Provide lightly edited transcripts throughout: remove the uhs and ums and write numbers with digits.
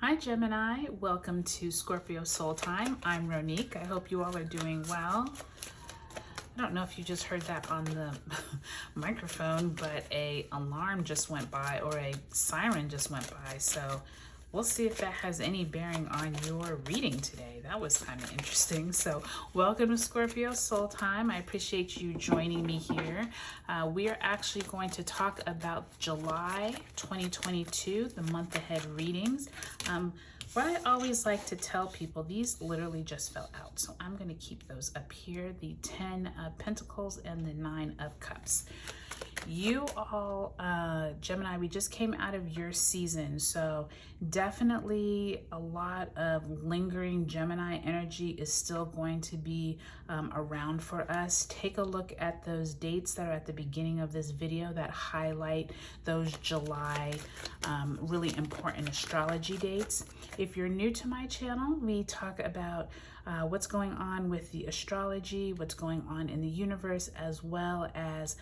Hi Gemini, welcome to Scorpio Soul Time. I'm Ronique. I hope you all are doing well. I don't know if you just heard that on the microphone, but a alarm just went by or a siren just went by. So we'll see if that has any bearing on your reading today. That was kind of interesting. So welcome to Scorpio Soul Time. I appreciate you joining me here. We are actually going to talk about July 2022, the month ahead readings. What I always like to tell people, these literally just fell out. So I'm going to keep those up here, the 10 of Pentacles and the 9 of Cups. You all, Gemini, we just came out of your season, so definitely a lot of lingering Gemini energy is still going to be around for us. Take a look at those dates that are at the beginning of this video that highlight those July really important astrology dates. If you're new to my channel, we talk about what's going on with the astrology, what's going on in the universe, as well as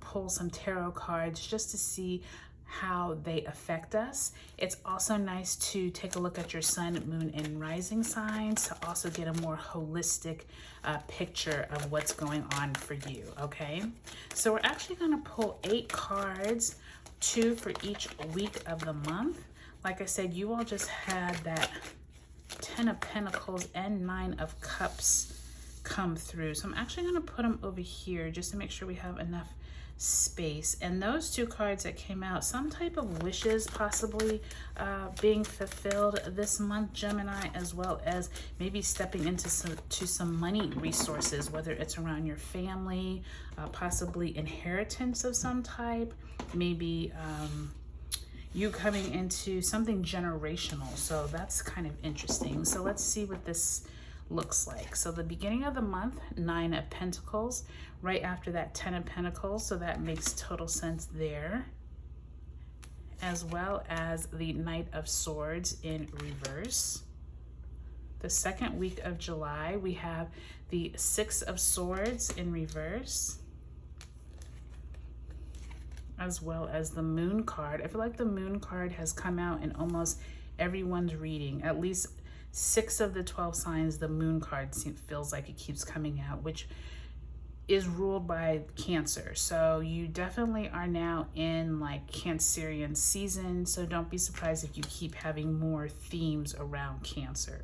pull some tarot cards just to see how they affect us. It's also nice to take a look at your sun, moon, and rising signs to also get a more holistic picture of what's going on for you, okay? So we're actually gonna pull 8 cards, 2 for each week of the month. Like I said, you all just had that 10 of Pentacles and 9 of Cups come through. So I'm actually going to put them over here just to make sure we have enough space. And those 2 cards that came out, some type of wishes possibly being fulfilled this month, Gemini, as well as maybe stepping into some money resources, whether it's around your family, possibly inheritance of some type, maybe you coming into something generational. So that's kind of interesting. So let's see what this looks like. So the beginning of the month, 9 of Pentacles, right after that 10 of Pentacles. So that makes total sense there. As well as the Knight of Swords in reverse. The second week of July, we have the 6 of Swords in reverse, as well as the Moon card. I feel like the Moon card has come out in almost everyone's reading. At least 6 of the 12 signs, the Moon card feels like it keeps coming out, which is ruled by Cancer. So you definitely are now in like Cancerian season. So don't be surprised if you keep having more themes around Cancer.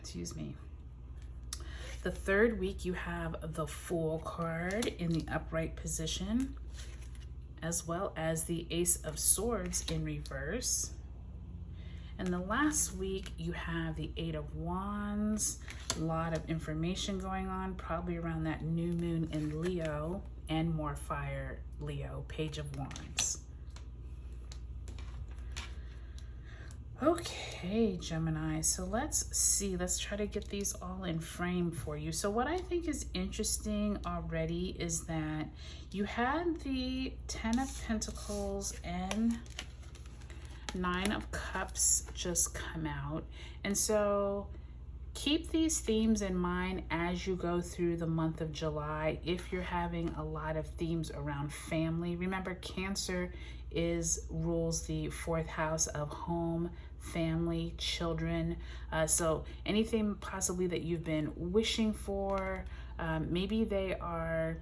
Excuse me. The third week, you have the Fool card in the upright position, as well as the Ace of Swords in reverse. And the last week, you have the 8 of Wands. A lot of information going on, probably around that new moon in Leo, and more fire, Leo, Page of Wands. Okay, Gemini, so let's see. Let's try to get these all in frame for you. So what I think is interesting already is that you had the 10 of Pentacles and 9 of Cups just come out. And so keep these themes in mind as you go through the month of July. If you're having a lot of themes around family, remember Cancer rules the 4th house of home, family, children. So anything possibly that you've been wishing for, maybe they are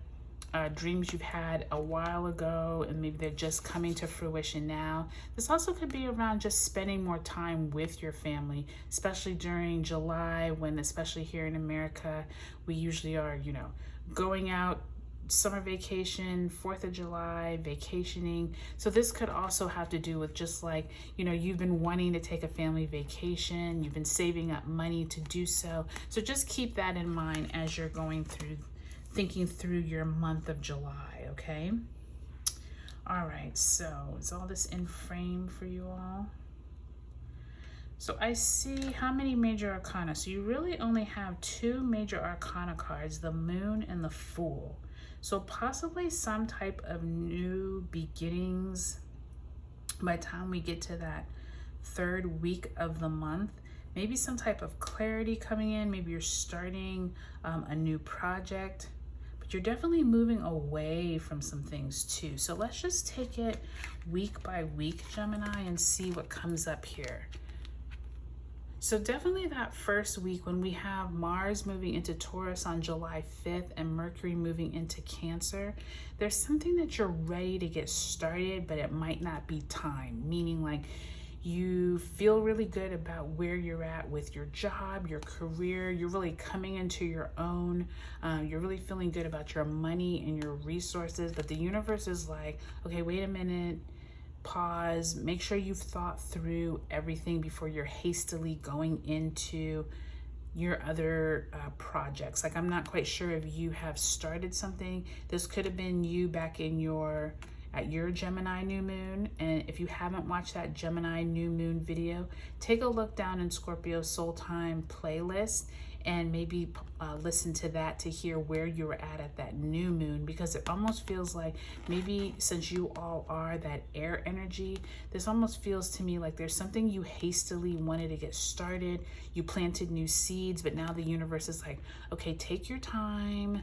dreams you've had a while ago and maybe they're just coming to fruition now. This also could be around just spending more time with your family, especially during July, when, especially here in America, we usually are, you know, going out, summer vacation, 4th of July, vacationing. So this could also have to do with just like, you know, you've been wanting to take a family vacation, you've been saving up money to do so. So just keep that in mind as you're going through, thinking through your month of July, okay? All right, so is all this in frame for you all? So I see how many major arcana. So you really only have 2 major arcana cards, the Moon and the Fool. So possibly some type of new beginnings by the time we get to that 3rd week of the month. Maybe some type of clarity coming in. Maybe you're starting a new project. you're definitely moving away from some things too. So let's just take it week by week, Gemini, and see what comes up here. So definitely that first week when we have Mars moving into Taurus on July 5th and Mercury moving into Cancer, there's something that you're ready to get started, but it might not be time, meaning like you feel really good about where you're at with your job, your career. You're really coming into your own. You're really feeling good about your money and your resources, but the universe is like, okay, wait a minute, pause, make sure you've thought through everything before you're hastily going into your other projects. Like, I'm not quite sure if you have started something. This could have been you back in at your Gemini new moon. And if you haven't watched that Gemini new moon video, take a look down in Scorpio Soul Time playlist and maybe listen to that to hear where you were at that new moon, because it almost feels like maybe since you all are that air energy, this almost feels to me like there's something you hastily wanted to get started. You planted new seeds, but now the universe is like, okay, take your time.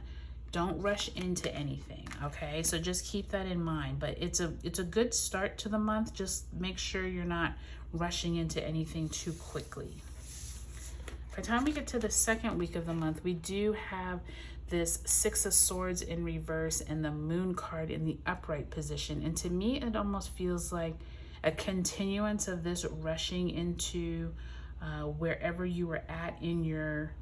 Don't rush into anything, okay? So just keep that in mind. But it's a good start to the month. Just make sure you're not rushing into anything too quickly. By the time we get to the second week of the month, we do have this Six of Swords in reverse and the Moon card in the upright position. And to me, it almost feels like a continuance of this rushing into wherever you were at in your,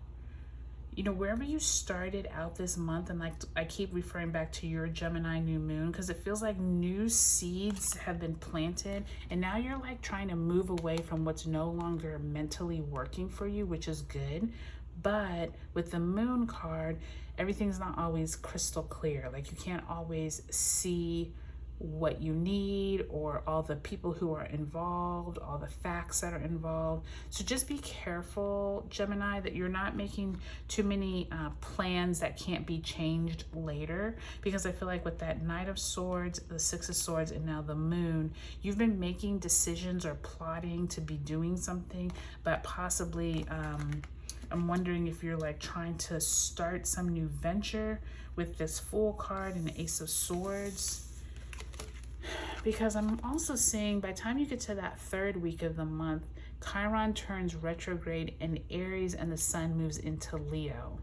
wherever you started out this month. And like I keep referring back to your Gemini new moon, because it feels like new seeds have been planted and now you're like trying to move away from what's no longer mentally working for you, which is good. But with the Moon card, everything's not always crystal clear. Like, you can't always see what you need or all the people who are involved, all the facts that are involved. So just be careful, Gemini, that you're not making too many plans that can't be changed later, because I feel like with that Knight of Swords, the Six of Swords, and now the Moon, you've been making decisions or plotting to be doing something, but possibly I'm wondering if you're like trying to start some new venture with this Fool card and the Ace of Swords. Because I'm also seeing by the time you get to that third week of the month, Chiron turns retrograde in Aries and the sun moves into Leo.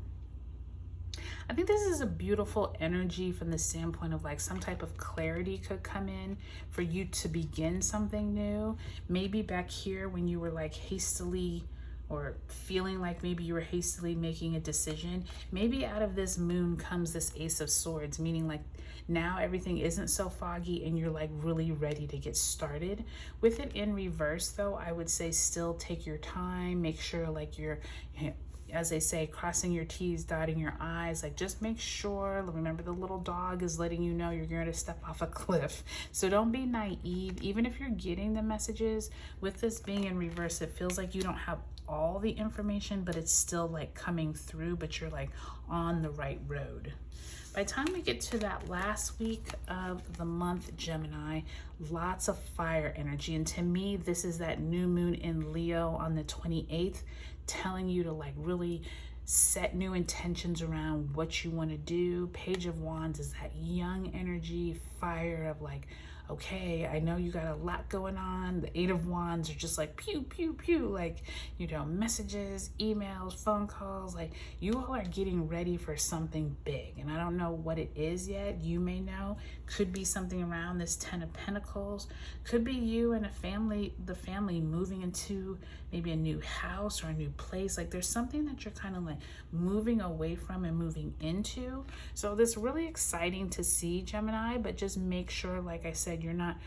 I think this is a beautiful energy from the standpoint of like some type of clarity could come in for you to begin something new. Maybe back here when you were like hastily or feeling like maybe you were hastily making a decision, maybe out of this Moon comes this Ace of Swords, meaning like now everything isn't so foggy and you're like really ready to get started. With it in reverse though, I would say still take your time, make sure like you're, as they say, crossing your T's, dotting your I's. Like, just make sure, remember the little dog is letting you know you're going to step off a cliff. So don't be naive. Even if you're getting the messages, with this being in reverse, it feels like you don't have all the information, but it's still like coming through, but you're like on the right road. By the time we get to that last week of the month, Gemini, lots of fire energy. And to me, this is that new moon in Leo on the 28th, telling you to like really set new intentions around what you want to do. Page of Wands is that young energy, fire of like, okay, I know you got a lot going on. The Eight of Wands are just like pew, pew, pew, like, messages, emails, phone calls. Like, you all are getting ready for something big. And I don't know what it is yet. You may know. Could be something around this Ten of Pentacles. Could be you and the family moving into maybe a new house or a new place. Like, there's something that you're kind of like moving away from and moving into. So this really exciting to see, Gemini, but just make sure, like I said, you're not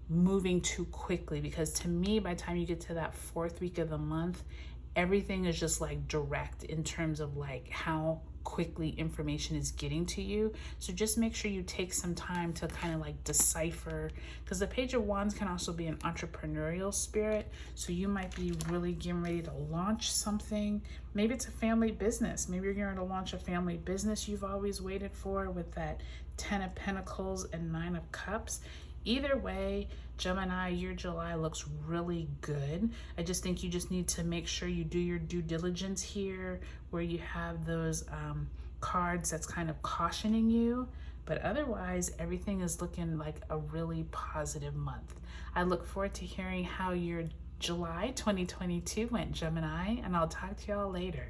moving too quickly, because to me, by the time you get to that fourth week of the month, everything is just like direct in terms of like how quickly information is getting to you. So just make sure you take some time to kind of like decipher, because the Page of Wands can also be an entrepreneurial spirit. So you might be really getting ready to launch something. Maybe it's a family business. Maybe you're going to launch a family business you've always waited for with that Ten of Pentacles and Nine of Cups. Either way, Gemini, your July looks really good. I just think you just need to make sure you do your due diligence here, where you have those cards that's kind of cautioning you, but otherwise everything is looking like a really positive month. I look forward to hearing how your July 2022 went, Gemini, and I'll talk to y'all later.